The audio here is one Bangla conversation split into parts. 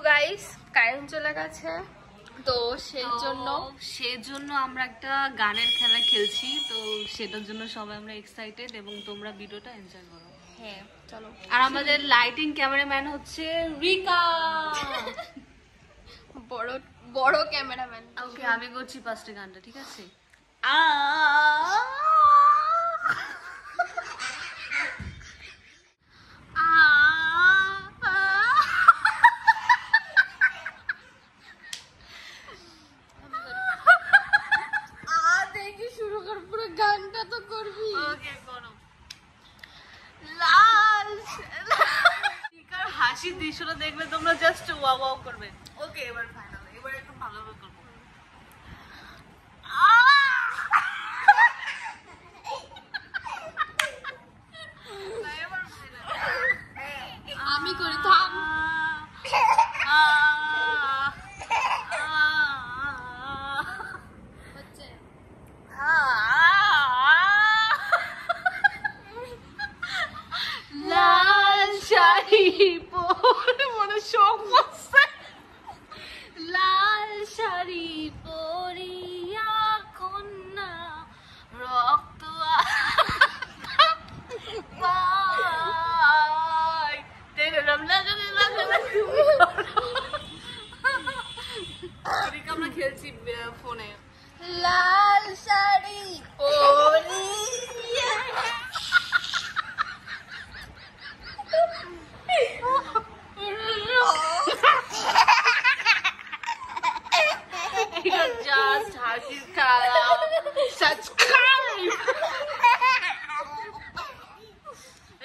গাইস কারেন্ট চলে গেছে, তো সেজন্য আমরা একটা গানের খেলা খেলছি, তো সেটার জন্য সবাই আমরা এক্সাইটেড এবং তোমরা ভিডিওটা এনজয় করো। হ্যাঁ চলো। আর আমাদের লাইটিং ক্যামেরাম্যান হচ্ছে রিকা। বড় বড় ক্যামেরাম্যান। ওকে, আমি করছি ফার্স্টে গানটা, ঠিক আছে? দেখি শুরু কর, পুরো গানটা তো করবি। ওকে করো। লাল রিকার হাসির দৃশ্যটা দেখলে তোমরা জাস্ট ওয়াও ওয়াও করবে। ওকে, এবার ফাইনাল, এবার একটু ভালোভাবে করবো। আমি করি, থাম। হচ্ছে লাল শাড়ি পরে মনে শখ করছে। লাল শাড়ি পরিয়া কন্যা রক্ত আমরা খেলছি ফোনে। লাল শাড়ি পরি জাস্ট হাসির খেলা। সাবস্ক্রাইব।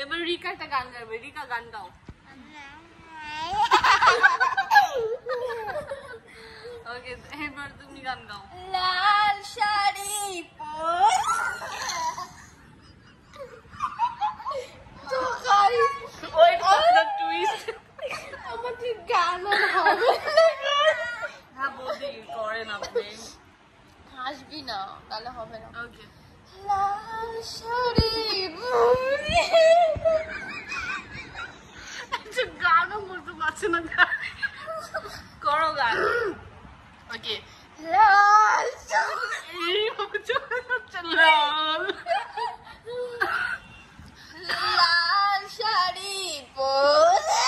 এবার রিকা একটা গান গাইবে। রিকা গান গাও। ওকে, এবার তুমি গান গাও। লাল শাড়ি আমাকে গান আর হবে না। হ্যাঁ বৌদি করেন আপনি। হাসবি না, তাহলে হবে না। ওকে, লাল শাড়ি আচ্ছা গানও বলতে পারছে না। করো গান। ওকে, লাল লাল লাল শাড়ি পরে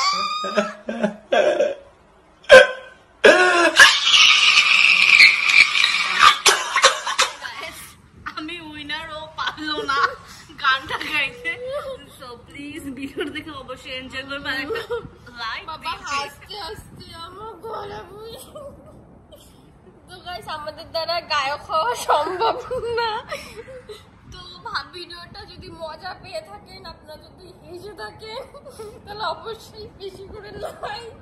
আমি উইনার, ও পারলো না গানটা গাইতে। সো প্লিজ ভিডিও দেখে অবশ্যই এনজয় করবে। আর একটা লাইক বাবা হাসতে হাসতে আমার গলা বুঝ। তো গাইস আমাদের দ্বারা গায়ক হওয়া সম্ভব না, তো ভিডিওটা যদি মজা পেয়ে থাকেন, আপনারা যদি হেসে থাকেন, তাহলে অবশ্যই বেশি করে লাইক